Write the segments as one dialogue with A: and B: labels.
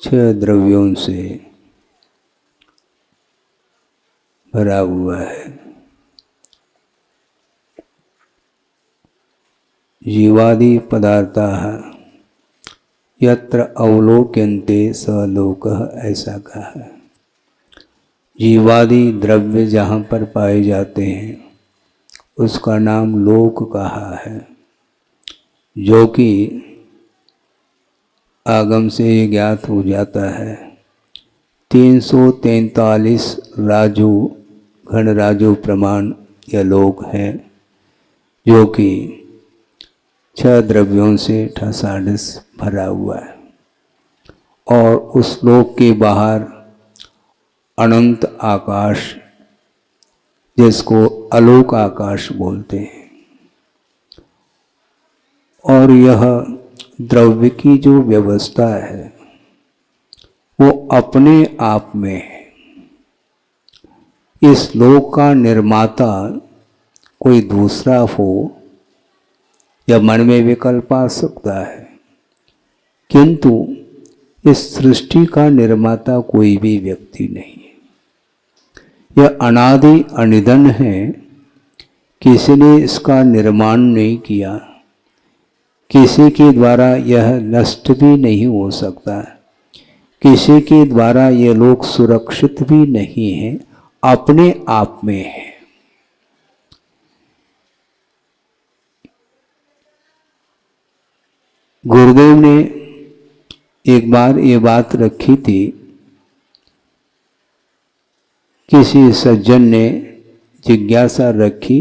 A: छह द्रव्यों से भरा हुआ है। जीवादि पदार्थाः यत्र अवलोक्यन्ते स लोकः, ऐसा कहा है। जीवादि द्रव्य जहाँ पर पाए जाते हैं उसका नाम लोक कहा है, जो कि आगम से ये ज्ञात हो जाता है। 343 राजू घन राजू प्रमाण यह लोक है, जो कि 6 द्रव्यों से ठसाढ़स भरा हुआ है। और उस लोक के बाहर अनंत आकाश, जिसको अलोक आकाश बोलते हैं। और यह द्रव्य की जो व्यवस्था है वो अपने आप में है। इस लोक का निर्माता कोई दूसरा हो या मन में विकल्प आ सकता है, किंतु इस सृष्टि का निर्माता कोई भी व्यक्ति नहीं है। यह अनादि अनिधन है, किसी ने इसका निर्माण नहीं किया, किसी के द्वारा यह नष्ट भी नहीं हो सकता, किसी के द्वारा यह लोक सुरक्षित भी नहीं है, अपने आप में है। गुरुदेव ने एक बार ये बात रखी थी, किसी सज्जन ने जिज्ञासा रखी,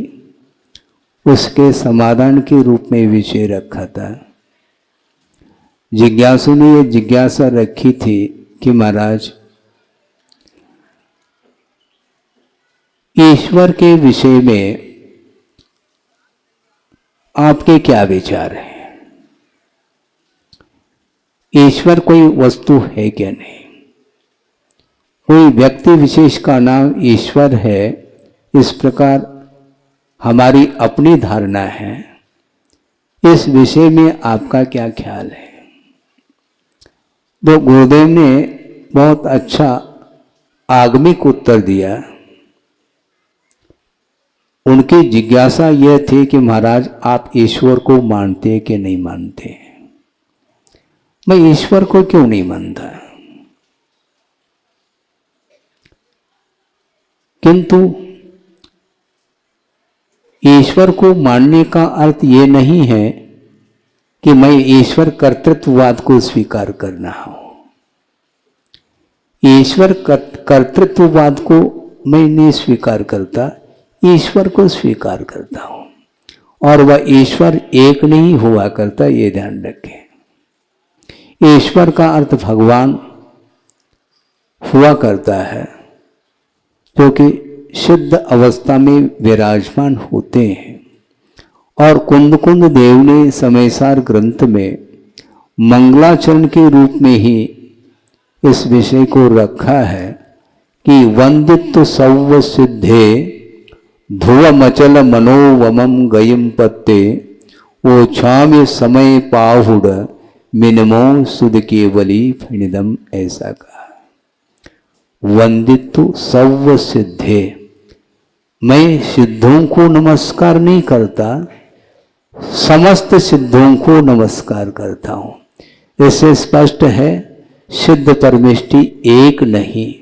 A: उसके समाधान के रूप में विषय रखा था। जिज्ञासु ने ये जिज्ञासा रखी थी कि महाराज, ईश्वर के विषय में आपके क्या विचार हैं? ईश्वर कोई वस्तु है क्या नहीं? कोई व्यक्ति विशेष का नाम ईश्वर है, इस प्रकार हमारी अपनी धारणा है। इस विषय में आपका क्या ख्याल है? तो गुरुदेव ने बहुत अच्छा आगमिक उत्तर दिया। उनकी जिज्ञासा यह थी कि महाराज, आप ईश्वर को मानते कि नहीं मानते? मैं ईश्वर को क्यों नहीं मानता, किंतु ईश्वर को मानने का अर्थ ये नहीं है कि मैं ईश्वर कर्तृत्ववाद को स्वीकार करना हो। ईश्वर कर्तृत्ववाद को मैं नहीं स्वीकार करता, ईश्वर को स्वीकार करता हूं। और वह ईश्वर एक नहीं हुआ करता, ये ध्यान रखें। ईश्वर का अर्थ भगवान हुआ करता है, जो कि शुद्ध अवस्था में विराजमान होते हैं। और कुंद देव ने समयसार ग्रंथ में मंगलाचरण के रूप में ही इस विषय को रखा है कि वंदित्व सौव सिद्धे ध्रुवमचल मनोवमम गयम पत्ते वो छाम्य समय पाहुड़ मिनमो सुध केवली फणिदम, ऐसा कहा। वंदित्व सौव सिद्धे, मैं सिद्धों को नमस्कार नहीं करता, समस्त सिद्धों को नमस्कार करता हूं। इससे स्पष्ट है सिद्ध परमेष्टि एक नहीं,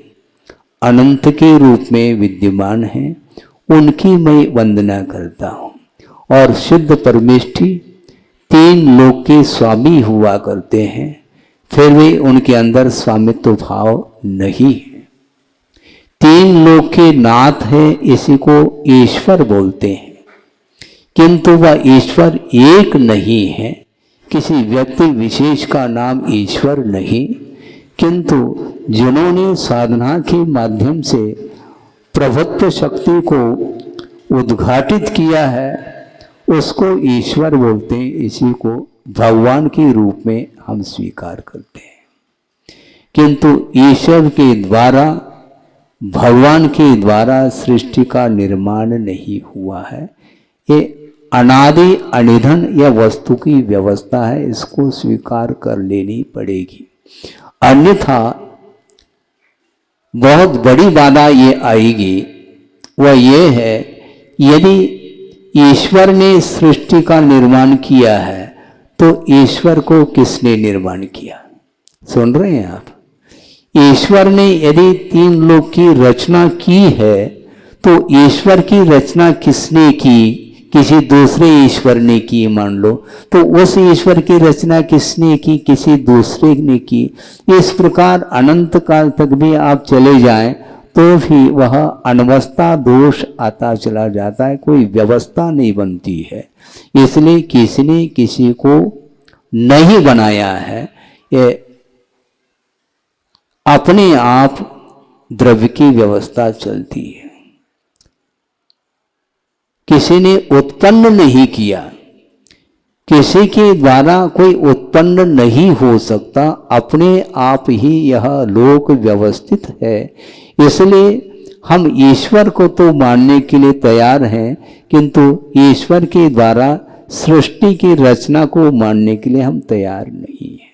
A: अनंत के रूप में विद्यमान है, उनकी मैं वंदना करता हूं। और सिद्ध परमेष्टि 3 लोक के स्वामी हुआ करते हैं, फिर भी उनके अंदर स्वामित्व भाव नहीं है। 3 लोक के नाथ है, इसी को ईश्वर बोलते हैं, किंतु वह ईश्वर एक नहीं है। किसी व्यक्ति विशेष का नाम ईश्वर नहीं, किंतु जिन्होंने साधना के माध्यम से प्रभुत्व शक्ति को उद्घाटित किया है, उसको ईश्वर बोलते हैं। इसी को भगवान के रूप में हम स्वीकार करते हैं, किंतु ईश्वर के द्वारा, भगवान के द्वारा सृष्टि का निर्माण नहीं हुआ है। ये अनादि अनिधन या वस्तु की व्यवस्था है, इसको स्वीकार कर लेनी पड़ेगी। अन्यथा बहुत बड़ी बाधा ये आएगी, वह ये है यदि ईश्वर ने सृष्टि का निर्माण किया है तो ईश्वर को किसने निर्माण किया? सुन रहे हैं आप? ईश्वर ने यदि तीन लोक की रचना की है तो ईश्वर की रचना किसने की? किसी दूसरे ईश्वर ने की मान लो, तो उस ईश्वर की रचना किसने की? किसी दूसरे ने की। इस प्रकार अनंत काल तक भी आप चले जाएं तो भी वह अनवस्था दोष आता चला जाता है, कोई व्यवस्था नहीं बनती है। इसलिए किसी ने किसी को नहीं बनाया है, ये अपने आप द्रव्य की व्यवस्था चलती है। किसी ने उत्पन्न नहीं किया, किसी के द्वारा कोई उत्पन्न नहीं हो सकता, अपने आप ही यह लोक व्यवस्थित है। इसलिए हम ईश्वर को तो मानने के लिए तैयार हैं, किंतु ईश्वर के द्वारा सृष्टि की रचना को मानने के लिए हम तैयार नहीं हैं।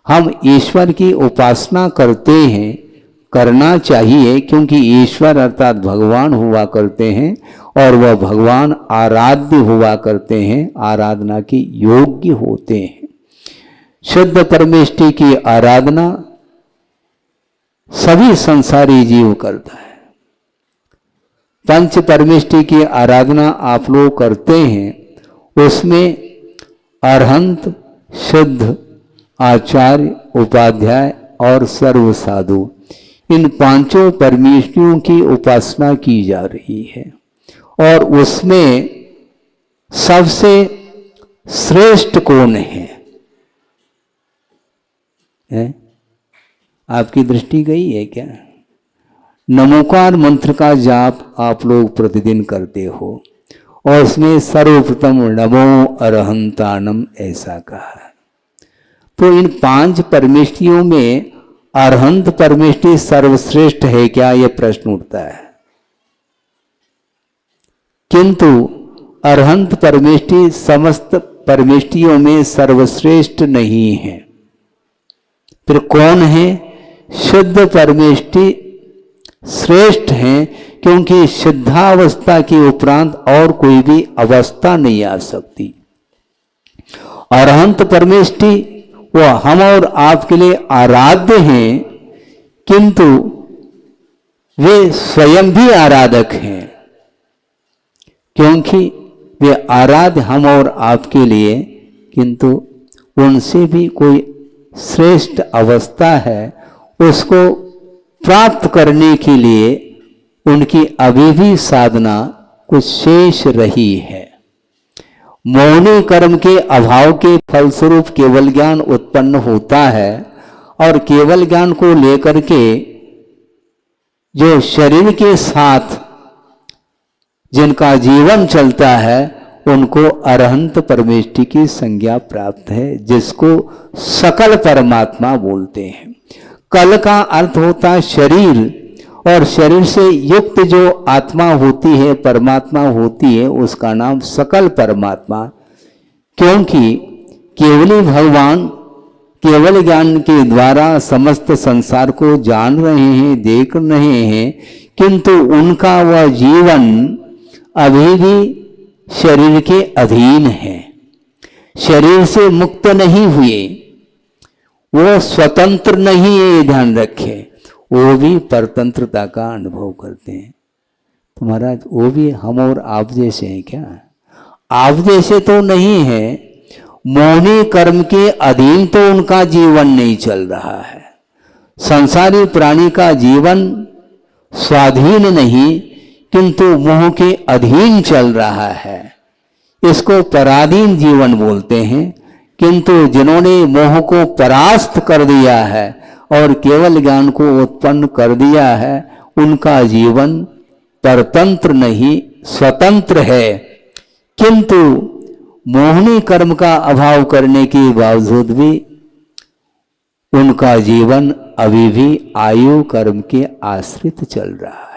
A: हम ईश्वर की उपासना करते हैं, करना चाहिए, क्योंकि ईश्वर अर्थात भगवान हुआ करते हैं और वह भगवान आराध्य हुआ करते हैं, आराधना के योग्य होते हैं। शुद्ध परमेष्टि की आराधना सभी संसारी जीव करता है। पंच परमेष्टि की आराधना आप लोग करते हैं, उसमें अरहंत, शुद्ध, आचार्य, उपाध्याय और सर्व साधु, इन पांचों परमेष्टियों की उपासना की जा रही है। और उसमें सबसे श्रेष्ठ कौन है? आपकी दृष्टि गई है क्या? नमोकार मंत्र का जाप आप लोग प्रतिदिन करते हो और उसमें सर्वप्रथम नमो अरहंतानम ऐसा कहा है। तो इन पांच परमेष्टियों में अरहंत परमेष्टि सर्वश्रेष्ठ है क्या, यह प्रश्न उठता है। किंतु अरहंत परमेष्टि समस्त परमेष्टियों में सर्वश्रेष्ठ नहीं है। फिर कौन है? शुद्ध परमेष्टि श्रेष्ठ है, क्योंकि शुद्धावस्था के उपरांत और कोई भी अवस्था नहीं आ सकती। अरहंत परमेष्टि वह हम और आपके लिए आराध्य हैं, किंतु वे स्वयं भी आराधक हैं, क्योंकि वे आराध्य हम और आपके लिए, किंतु उनसे भी कोई श्रेष्ठ अवस्था है। उसको प्राप्त करने के लिए उनकी अभी भी साधना कुछ शेष रही है। मौनी कर्म के अभाव के फलस्वरूप केवल ज्ञान उत्पन्न होता है, और केवल ज्ञान को लेकर के जो शरीर के साथ जिनका जीवन चलता है उनको अरहंत परमेष्टि की संज्ञा प्राप्त है, जिसको सकल परमात्मा बोलते हैं। कल का अर्थ होता है शरीर, और शरीर से युक्त जो आत्मा होती है, परमात्मा होती है, उसका नाम सकल परमात्मा। क्योंकि केवली भगवान केवल ज्ञान के द्वारा समस्त संसार को जान रहे हैं, देख रहे हैं, किंतु उनका वह जीवन अभी भी शरीर के अधीन है, शरीर से मुक्त नहीं हुए, वो स्वतंत्र नहीं है, ये ध्यान रखें। वो भी परतंत्रता का अनुभव करते हैं। तो महाराज वो भी हम और आप जैसे हैं क्या? आप जैसे तो नहीं है, मौनी कर्म के अधीन तो उनका जीवन नहीं चल रहा है। संसारी प्राणी का जीवन स्वाधीन नहीं, किंतु मोह के अधीन चल रहा है। इसको पराधीन जीवन बोलते हैं। किंतु जिन्होंने मोह को परास्त कर दिया है और केवल ज्ञान को उत्पन्न कर दिया है, उनका जीवन परतंत्र नहीं स्वतंत्र है। किंतु मोहनी कर्म का अभाव करने के बावजूद भी उनका जीवन अभी भी आयु कर्म के आश्रित चल रहा है।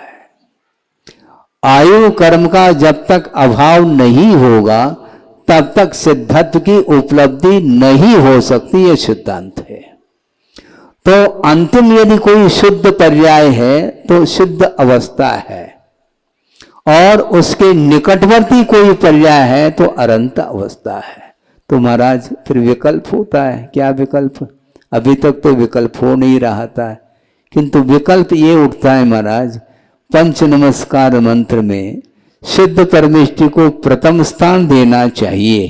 A: आयु कर्म का जब तक अभाव नहीं होगा तब तक सिद्धत्व की उपलब्धि नहीं हो सकती, यह सिद्धांत है। तो अंतिम यदि कोई शुद्ध पर्याय है तो शुद्ध अवस्था है, और उसके निकटवर्ती कोई पर्याय है तो अनंत अवस्था है। तो महाराज फिर विकल्प होता है। क्या विकल्प? अभी तक तो विकल्प हो नहीं रहा था, किंतु विकल्प ये उठता है महाराज, पंच नमस्कार मंत्र में शुद्ध परमेष्टि को प्रथम स्थान देना चाहिए,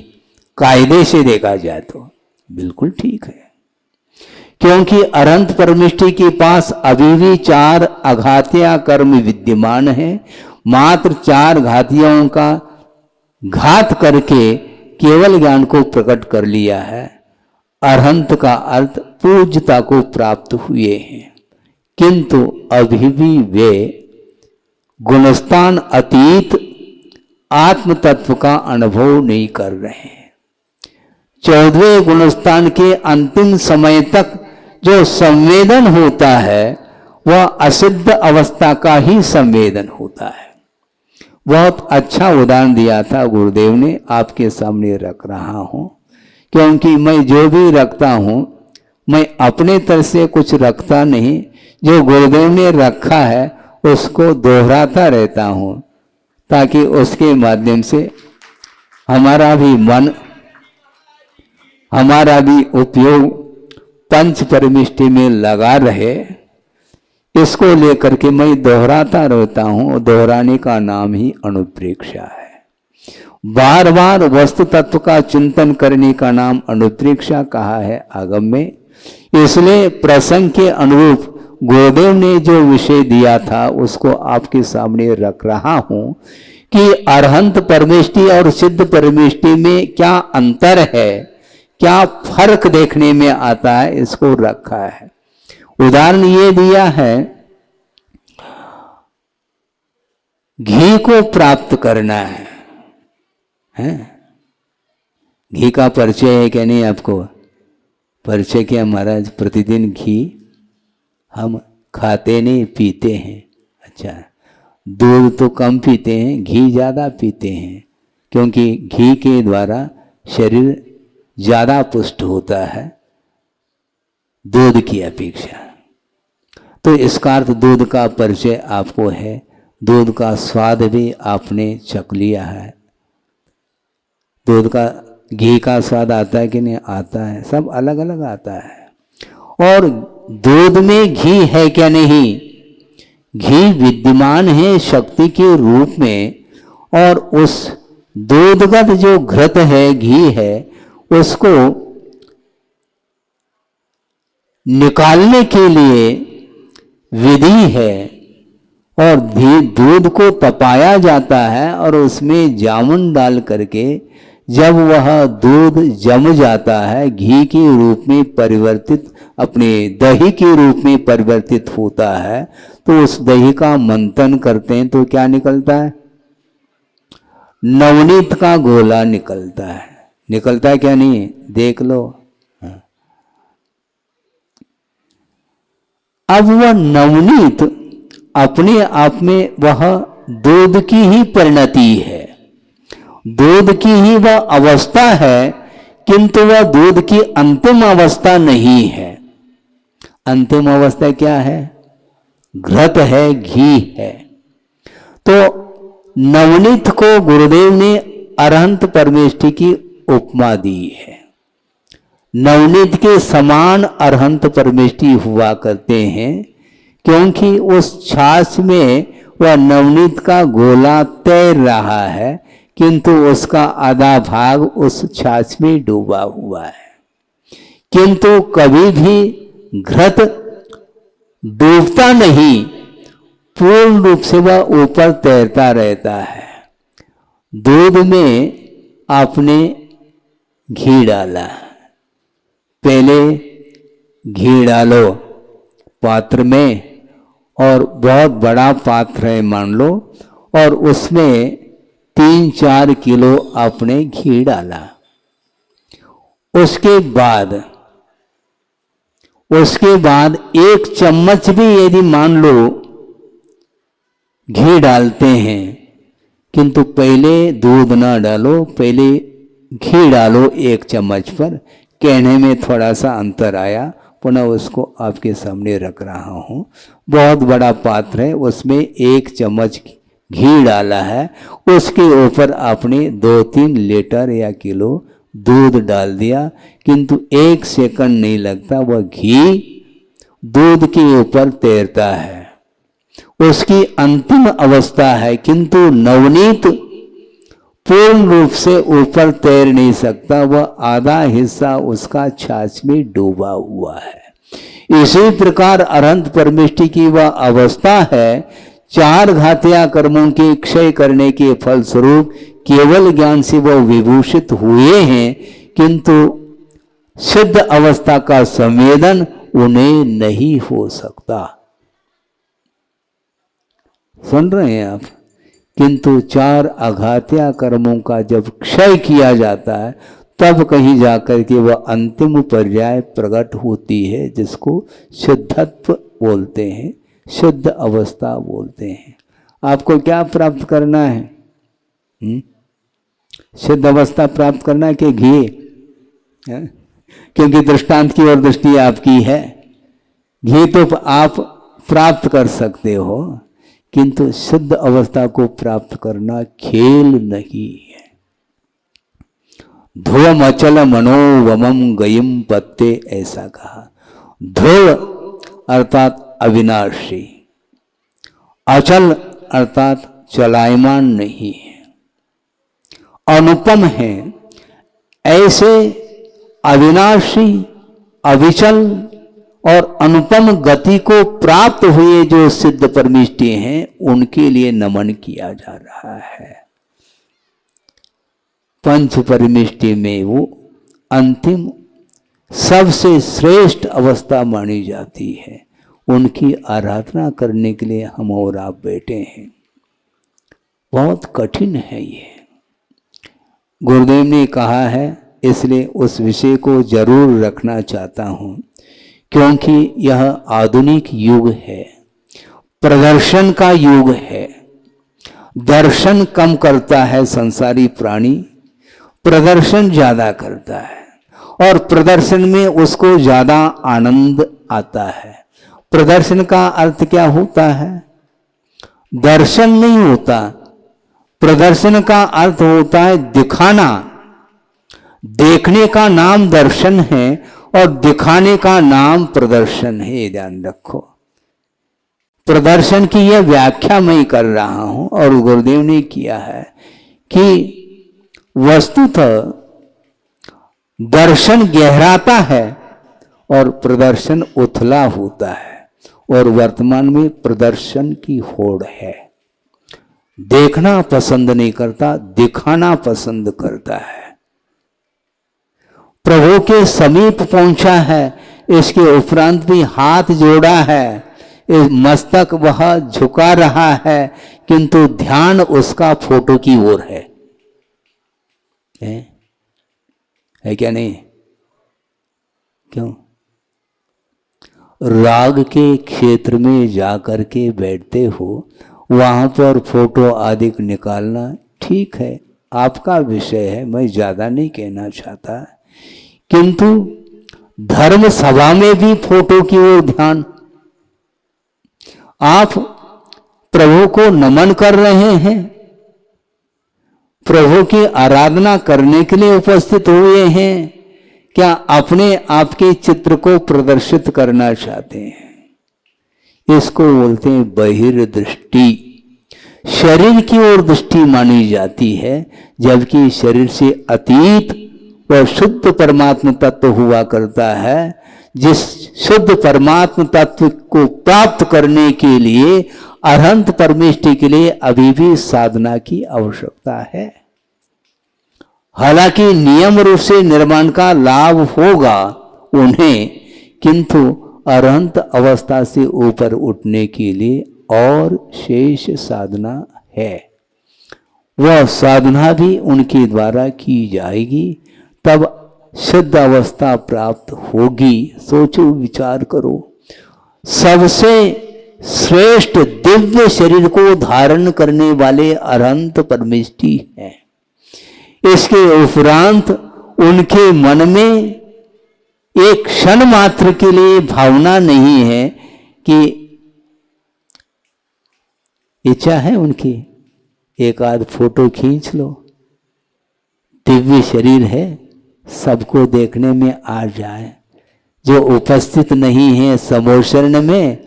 A: कायदे से देखा जाए तो बिल्कुल ठीक है। क्योंकि अनंत परमेष्टि के पास अभी भी 4 अघातिया कर्म विद्यमान है। मात्र 4 घातियों का घात करके केवल ज्ञान को प्रकट कर लिया है। अरहंत का अर्थ पूज्यता को प्राप्त हुए हैं, किंतु अभी भी वे गुणस्थान अतीत आत्म तत्व का अनुभव नहीं कर रहे हैं। 14वें गुणस्थान के अंतिम समय तक जो संवेदन होता है वह असिद्ध अवस्था का ही संवेदन होता है। बहुत अच्छा उदाहरण दिया था गुरुदेव ने, आपके सामने रख रहा हूं। क्योंकि मैं जो भी रखता हूं मैं अपने तरफ से कुछ रखता नहीं, जो गुरुदेव ने रखा है उसको दोहराता रहता हूं, ताकि उसके माध्यम से हमारा भी मन, हमारा भी उपयोग पंच परमिष्टि में लगा रहे। इसको लेकर के मैं दोहराता रहता हूं। दोहराने का नाम ही अनुप्रेक्षा है। बार बार वस्तु तत्व का चिंतन करने का नाम अनुप्रेक्षा कहा है आगम में। इसलिए प्रसंग के अनुरूप गुरुदेव ने जो विषय दिया था उसको आपके सामने रख रहा हूं कि अरहंत परमेष्टि और सिद्ध परमेष्टि में क्या अंतर है, क्या फर्क देखने में आता है, इसको रखा है। उदाहरण ये दिया है, घी को प्राप्त करना है? घी का परिचय है क्या नहीं आपको? परिचय क्या महाराज? प्रतिदिन घी हम खाते नहीं, पीते हैं। अच्छा, दूध तो कम पीते हैं, घी ज़्यादा पीते हैं, क्योंकि घी के द्वारा शरीर ज़्यादा पुष्ट होता है दूध की अपेक्षा। तो इसका अर्थ दूध का परिचय आपको है, दूध का स्वाद भी आपने चख लिया है। दूध का, घी का स्वाद आता है कि नहीं आता है? सब अलग अलग आता है। और दूध में घी है क्या नहीं? घी विद्यमान है शक्ति के रूप में, और उस दूधगत जो घृत है, घी है, उसको निकालने के लिए विधि है, और दूध को तपाया जाता है और उसमें जामुन डाल करके जब वह दूध जम जाता है, घी के रूप में परिवर्तित, अपने दही के रूप में परिवर्तित होता है, तो उस दही का मंथन करते हैं तो क्या निकलता है? नवनीत का गोला निकलता है। निकलता है क्या नहीं? देख लो। अब वह नवनीत अपने आप में वह दूध की ही परिणति है, दूध की ही वह अवस्था है, किंतु वह दूध की अंतिम अवस्था नहीं है। अंतिम अवस्था क्या है? घृत है, घी है। तो नवनीत को गुरुदेव ने अरहंत परमेष्टि की उपमा दी है। नवनीत के समान अरहंत परमेष्टि हुआ करते हैं, क्योंकि उस छाछ में वह नवनीत का गोला तैर रहा है, किंतु उसका आधा भाग उस छाछ में डूबा हुआ है। किंतु कभी भी घृत डूबता नहीं, पूर्ण रूप से वह ऊपर तैरता रहता है। दूध में आपने घी डाला, पहले घी डालो पात्र में, और बहुत बड़ा पात्र है मान लो, और उसमें 3-4 किलो आपने घी डाला। उसके बाद 1 चम्मच भी यदि मान लो घी डालते हैं, किंतु पहले दूध ना डालो, पहले घी डालो 1 चम्मच पर। कहने में थोड़ा सा अंतर आया, पुनः उसको आपके सामने रख रहा हूँ। बहुत बड़ा पात्र है, उसमें 1 चम्मच घी डाला है, उसके ऊपर आपने 2-3 लीटर या किलो दूध डाल दिया, किंतु 1 सेकंड नहीं लगता, वह घी दूध के ऊपर तैरता है। उसकी अंतिम अवस्था है, किंतु नवनीत पूर्ण रूप से ऊपर तैर नहीं सकता, वह आधा हिस्सा उसका छाछ में डूबा हुआ है। इसी प्रकार अनंत परमेष्टि की वह अवस्था है, 4 घातिया कर्मों के क्षय करने के फलस्वरूप केवल ज्ञान से वह विभूषित हुए हैं, किंतु सिद्ध अवस्था का संवेदन उन्हें नहीं हो सकता। सुन रहे हैं आप? किंतु 4 अघात्या कर्मों का जब क्षय किया जाता है, तब कहीं जाकर के वह अंतिम पर्याय प्रकट होती है, जिसको शुद्धत्व बोलते हैं, शुद्ध अवस्था बोलते हैं। आपको क्या प्राप्त करना है? शुद्ध अवस्था प्राप्त करना है कि घी? क्योंकि दृष्टांत की और दृष्टि आपकी है। घी तो आप प्राप्त कर सकते हो, किंतु शुद्ध अवस्था को प्राप्त करना खेल नहीं है। ध्रुवम अचल मनोवमम गयम पत्ते, ऐसा कहा। ध्रुव अर्थात अविनाशी, अचल अर्थात चलायमान नहीं है, अनुपम है। ऐसे अविनाशी, अविचल और अनुपम गति को प्राप्त हुए जो सिद्ध परमेष्टि हैं, उनके लिए नमन किया जा रहा है। पंच परमेष्टि में वो अंतिम सबसे श्रेष्ठ अवस्था मानी जाती है। उनकी आराधना करने के लिए हम और आप बैठे हैं। बहुत कठिन है ये, गुरुदेव ने कहा है, इसलिए उस विषय को जरूर रखना चाहता हूं, क्योंकि यह आधुनिक युग है, प्रदर्शन का युग है। दर्शन कम करता है संसारी प्राणी, प्रदर्शन ज्यादा करता है, और प्रदर्शन में उसको ज्यादा आनंद आता है। प्रदर्शन का अर्थ क्या होता है? दर्शन नहीं होता, प्रदर्शन का अर्थ होता है दिखाना। देखने का नाम दर्शन है और दिखाने का नाम प्रदर्शन है, ये ध्यान रखो। प्रदर्शन की यह व्याख्या मैं कर रहा हूं, और गुरुदेव ने किया है कि वस्तुतः दर्शन गहराता है और प्रदर्शन उथला होता है, और वर्तमान में प्रदर्शन की होड़ है। देखना पसंद नहीं करता, दिखाना पसंद करता है। प्रभु के समीप पहुंचा है, इसके उपरांत भी हाथ जोड़ा है, इस मस्तक वह झुका रहा है, किंतु ध्यान उसका फोटो की ओर है क्या नहीं? क्यों? राग के क्षेत्र में जाकर के बैठते हो, वहां पर फोटो आदि निकालना ठीक है, आपका विषय है, मैं ज्यादा नहीं कहना चाहता। किंतु धर्म सभा में भी फोटो की ओर ध्यान। आप प्रभु को नमन कर रहे हैं, प्रभु की आराधना करने के लिए उपस्थित हुए हैं, क्या अपने आपके चित्र को प्रदर्शित करना चाहते हैं? इसको बोलते हैं बहिर्दृष्टि। शरीर की ओर दृष्टि मानी जाती है, जबकि शरीर से अतीत वह शुद्ध परमात्म तत्व हुआ करता है। जिस शुद्ध परमात्म तत्व को प्राप्त करने के लिए, अनंत परमेष्टि के लिए अभी भी साधना की आवश्यकता है। हालांकि नियम रूप से निर्माण का लाभ होगा उन्हें, किंतु अनंत अवस्था से ऊपर उठने के लिए और शेष साधना है। वह साधना भी उनके द्वारा की जाएगी, तब शुद्ध अवस्था प्राप्त होगी। सोचो, विचार करो, सबसे श्रेष्ठ दिव्य शरीर को धारण करने वाले अनंत परमेष्टि हैं। इसके उपरांत उनके मन में एक क्षण मात्र के लिए भावना नहीं है कि इच्छा है उनकी एक आध फोटो खींच लो, दिव्य शरीर है, सबको देखने में आ जाए। जो उपस्थित नहीं है समोषण में,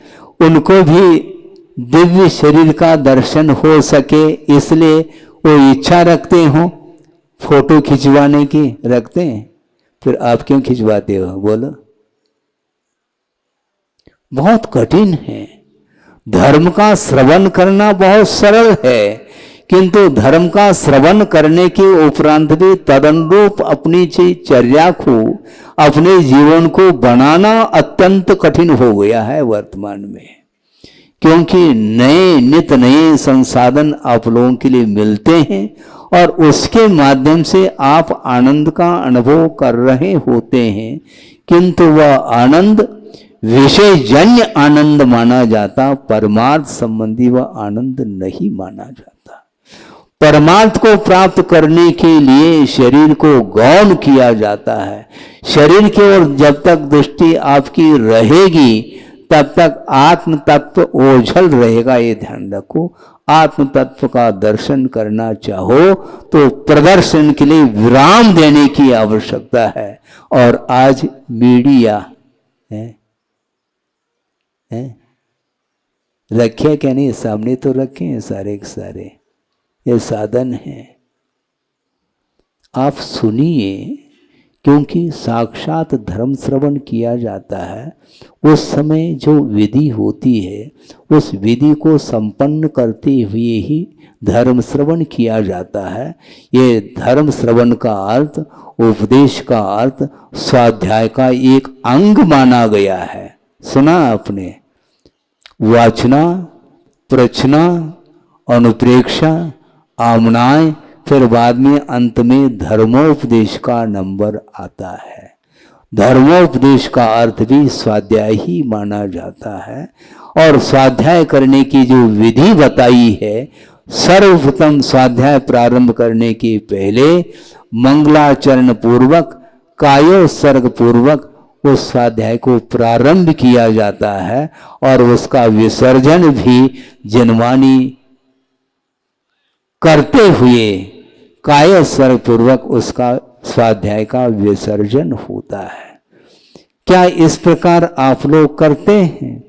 A: उनको भी दिव्य शरीर का दर्शन हो सके, इसलिए वो इच्छा रखते हो फोटो खिंचवाने की, रखते हैं। फिर आप क्यों खिंचवाते हो बोलो? बहुत कठिन है। धर्म का श्रवण करना बहुत सरल है, किंतु धर्म का श्रवण करने के उपरांत भी तदनुरूप अपनी चर्या को, अपने जीवन को बनाना अत्यंत कठिन हो गया है वर्तमान में। क्योंकि नए नित नए संसाधन आप लोगों के लिए मिलते हैं और उसके माध्यम से आप आनंद का अनुभव कर रहे होते हैं, किंतु वह आनंद विषय जन्य आनंद माना जाता, परमार्थ संबंधी वह आनंद नहीं माना जाता। परमार्थ को प्राप्त करने के लिए शरीर को गौण किया जाता है। शरीर की ओर जब तक दृष्टि आपकी रहेगी तब तक आत्म तत्व ओझल रहेगा, ये ध्यान रखो। आत्म तत्व का दर्शन करना चाहो तो प्रदर्शन के लिए विराम देने की आवश्यकता है। और आज मीडिया है रखे क्या नहीं, सामने तो रखे हैं सारे के सारे, ये साधन है। आप सुनिए, क्योंकि साक्षात धर्म श्रवण किया जाता है। उस समय जो विधि होती है, उस विधि को संपन्न करते हुए ही धर्म श्रवण किया जाता है। ये धर्म श्रवण का अर्थ, उपदेश का अर्थ स्वाध्याय का एक अंग माना गया है। सुना आपने? वाचना, प्रचना, अनुप्रेक्षा, आमनाय, फिर बाद में अंत में धर्मोपदेश का नंबर आता है। धर्मोपदेश का अर्थ भी स्वाध्याय ही माना जाता है। और स्वाध्याय करने की जो विधि बताई है, सर्वप्रथम स्वाध्याय प्रारंभ करने के पहले मंगलाचरण पूर्वक, कायोत्सर्ग पूर्वक उस स्वाध्याय को प्रारंभ किया जाता है और उसका विसर्जन भी जनवाणी करते हुए कायोत्सर्ग पूर्वक उसका स्वाध्याय का विसर्जन होता है। क्या इस प्रकार आप लोग करते हैं?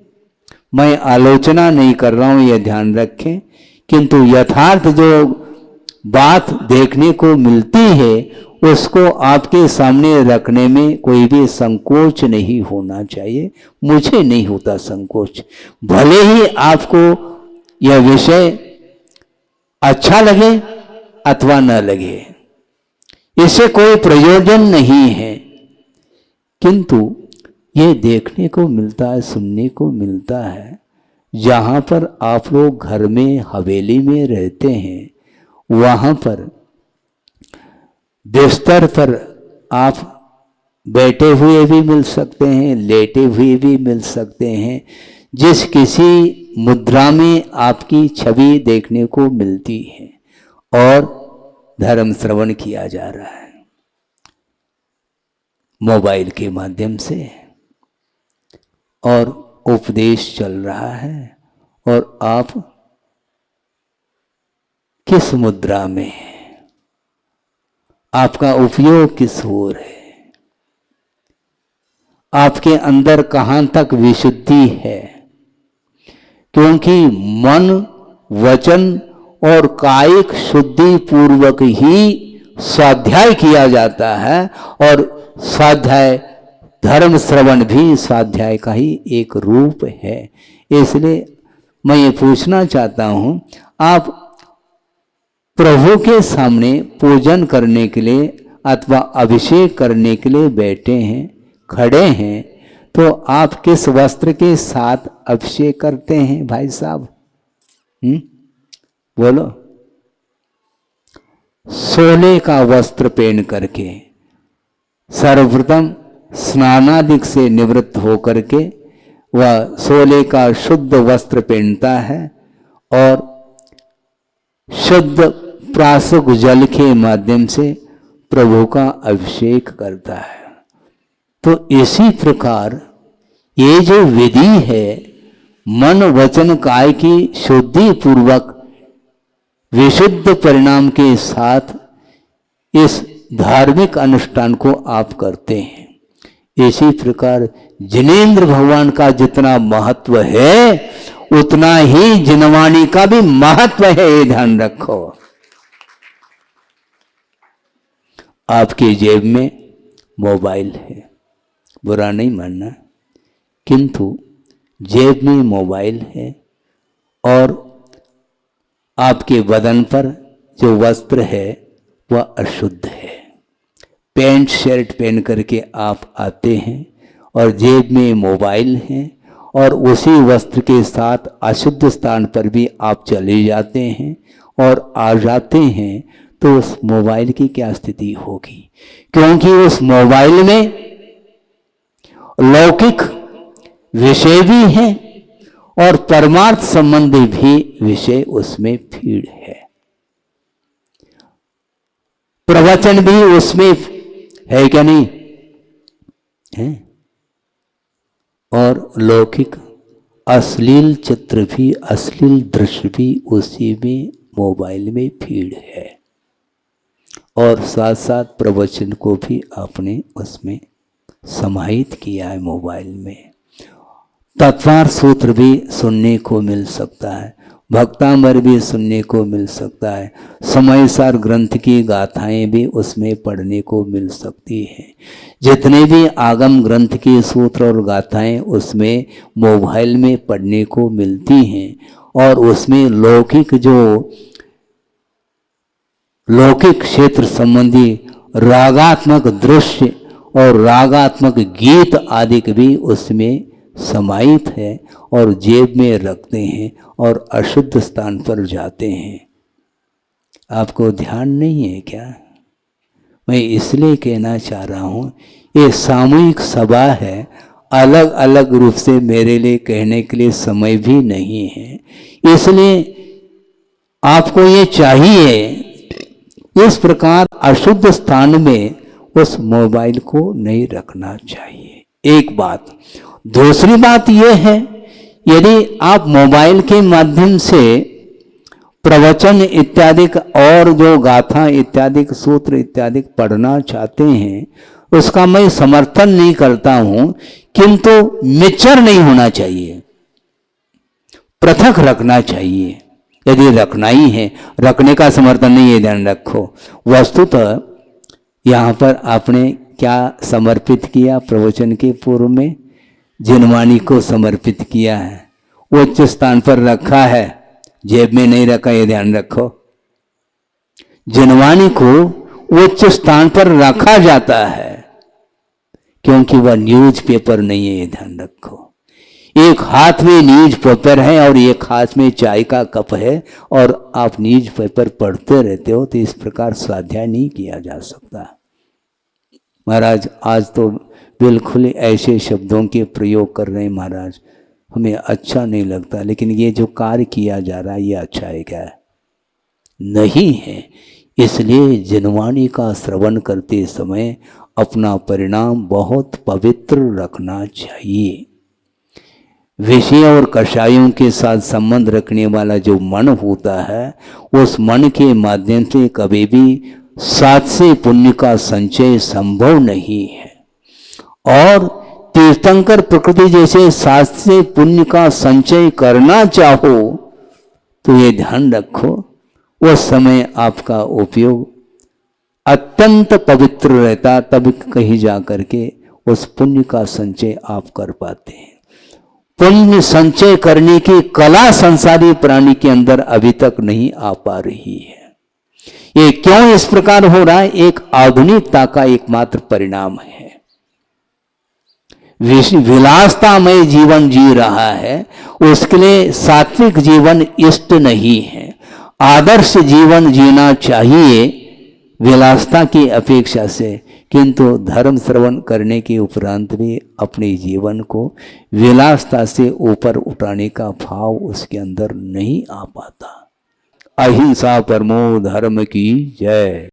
A: मैं आलोचना नहीं कर रहा हूं, यह ध्यान रखें, किंतु यथार्थ जो बात देखने को मिलती है उसको आपके सामने रखने में कोई भी संकोच नहीं होना चाहिए। मुझे नहीं होता संकोच, भले ही आपको यह विषय अच्छा लगे अथवा न लगे, इससे कोई प्रयोजन नहीं है, किंतु ये देखने को मिलता है, सुनने को मिलता है। जहाँ पर आप लोग घर में हवेली में रहते हैं, वहाँ पर बिस्तर पर आप बैठे हुए भी मिल सकते हैं, लेटे हुए भी मिल सकते हैं। जिस किसी मुद्रा में आपकी छवि देखने को मिलती है और धर्म श्रवण किया जा रहा है मोबाइल के माध्यम से, और उपदेश चल रहा है, और आप किस मुद्रा में हैं, आपका उपयोग किस ओर है, आपके अंदर कहां तक विशुद्धि है। क्योंकि मन, वचन और कायिक शुद्धि पूर्वक ही स्वाध्याय किया जाता है, और स्वाध्याय धर्म श्रवण भी स्वाध्याय का ही एक रूप है। इसलिए मैं ये पूछना चाहता हूं, आप प्रभु के सामने पूजन करने के लिए अथवा अभिषेक करने के लिए बैठे हैं, खड़े हैं, तो आप किस वस्त्र के साथ अभिषेक करते हैं भाई साहब? बोलो। सोने का वस्त्र पहन करके, सर्वप्रथम स्नानादिक से निवृत्त होकर के वह सोने का शुद्ध वस्त्र पहनता है और शुद्ध प्रासुक जल के माध्यम से प्रभु का अभिषेक करता है। तो इसी प्रकार ये जो विधि है, मन वचन काय की शुद्धि पूर्वक विशुद्ध परिणाम के साथ इस धार्मिक अनुष्ठान को आप करते हैं। इसी प्रकार जिनेंद्र भगवान का जितना महत्व है उतना ही जिनवाणी का भी महत्व है, ये ध्यान रखो। आपकी जेब में मोबाइल है, बुरा नहीं मानना, किंतु जेब में मोबाइल है और आपके बदन पर जो वस्त्र है वह अशुद्ध है। पैंट शर्ट पहन करके आप आते हैं और जेब में मोबाइल है और उसी वस्त्र के साथ अशुद्ध स्थान पर भी आप चले जाते हैं और आ जाते हैं, तो उस मोबाइल की क्या स्थिति होगी? क्योंकि उस मोबाइल में लौकिक विषय भी है और परमार्थ संबंधी भी विषय उसमें फीड है, प्रवचन भी उसमें है क्या नहीं है, और लौकिक अश्लील चित्र भी, अश्लील दृश्य भी उसी में मोबाइल में फीड है, और साथ साथ प्रवचन को भी आपने उसमें समाहित किया है मोबाइल में। तत्वार्थ सूत्र भी सुनने को मिल सकता है, भक्तामर भी सुनने को मिल सकता है, समयसार ग्रंथ की गाथाएं भी उसमें पढ़ने को मिल सकती हैं। जितने भी आगम ग्रंथ के सूत्र और गाथाएं उसमें मोबाइल में पढ़ने को मिलती हैं, और उसमें लौकिक क्षेत्र संबंधी रागात्मक दृश्य और रागात्मक गीत आदि भी उसमें समाहित है, और जेब में रखते हैं और अशुद्ध स्थान पर जाते हैं। आपको ध्यान नहीं है क्या? मैं इसलिए कहना चाह रहा हूँ, ये सामूहिक सभा है, अलग अलग रूप से मेरे लिए कहने के लिए समय भी नहीं है, इसलिए आपको ये चाहिए इस प्रकार अशुद्ध स्थान में उस मोबाइल को नहीं रखना चाहिए। एक बात। दूसरी बात यह है, यदि आप मोबाइल के माध्यम से प्रवचन इत्यादि और जो गाथा इत्यादि सूत्र इत्यादि पढ़ना चाहते हैं, उसका मैं समर्थन नहीं करता हूं, किंतु मिक्सचर नहीं होना चाहिए, पृथक रखना चाहिए। यदि रखना ही है, रखने का समर्थन नहीं है, ध्यान रखो। वस्तुतः यहाँ पर आपने क्या समर्पित किया? प्रवचन के पूर्व में जिनवाणी को समर्पित किया है, उच्च स्थान पर रखा है, जेब में नहीं रखा, ये ध्यान रखो। जिनवाणी को उच्च स्थान पर रखा जाता है क्योंकि वह न्यूज पेपर नहीं है, ये ध्यान रखो। एक हाथ में न्यूज पेपर है और एक हाथ में चाय का कप है, और आप न्यूज पेपर पढ़ते रहते हो, तो इस प्रकार स्वाध्याय नहीं किया जा सकता। महाराज आज तो बिल्कुल ऐसे शब्दों के प्रयोग कर रहे हैं महाराज, हमें अच्छा नहीं लगता, लेकिन ये जो कार्य किया जा रहा है ये अच्छा है क्या? नहीं है। इसलिए जिनवाणी का श्रवण करते समय अपना परिणाम बहुत पवित्र रखना चाहिए। विषय और कषायों के साथ संबंध रखने वाला जो मन होता है, उस मन के माध्यम से कभी भी सात से पुण्य का संचय संभव नहीं है। और तीर्थंकर प्रकृति जैसे सात से पुण्य का संचय करना चाहो तो ये ध्यान रखो, उस समय आपका उपयोग अत्यंत पवित्र रहता, तब कहीं जा करके उस पुण्य का संचय आप कर पाते हैं। पुण्य संचय करने की कला संसारी प्राणी के अंदर अभी तक नहीं आ पा रही है। ये क्यों इस प्रकार हो रहा है? एक आधुनिकता का एकमात्र परिणाम है। विलासतामय जीवन जी रहा है, उसके लिए सात्विक जीवन इष्ट नहीं है। आदर्श जीवन जीना चाहिए विलासता की अपेक्षा से, किंतु धर्म श्रवण करने के उपरांत भी अपने जीवन को विलासता से ऊपर उठाने का भाव उसके अंदर नहीं आ पाता। अहिंसा परमो धर्म की जय।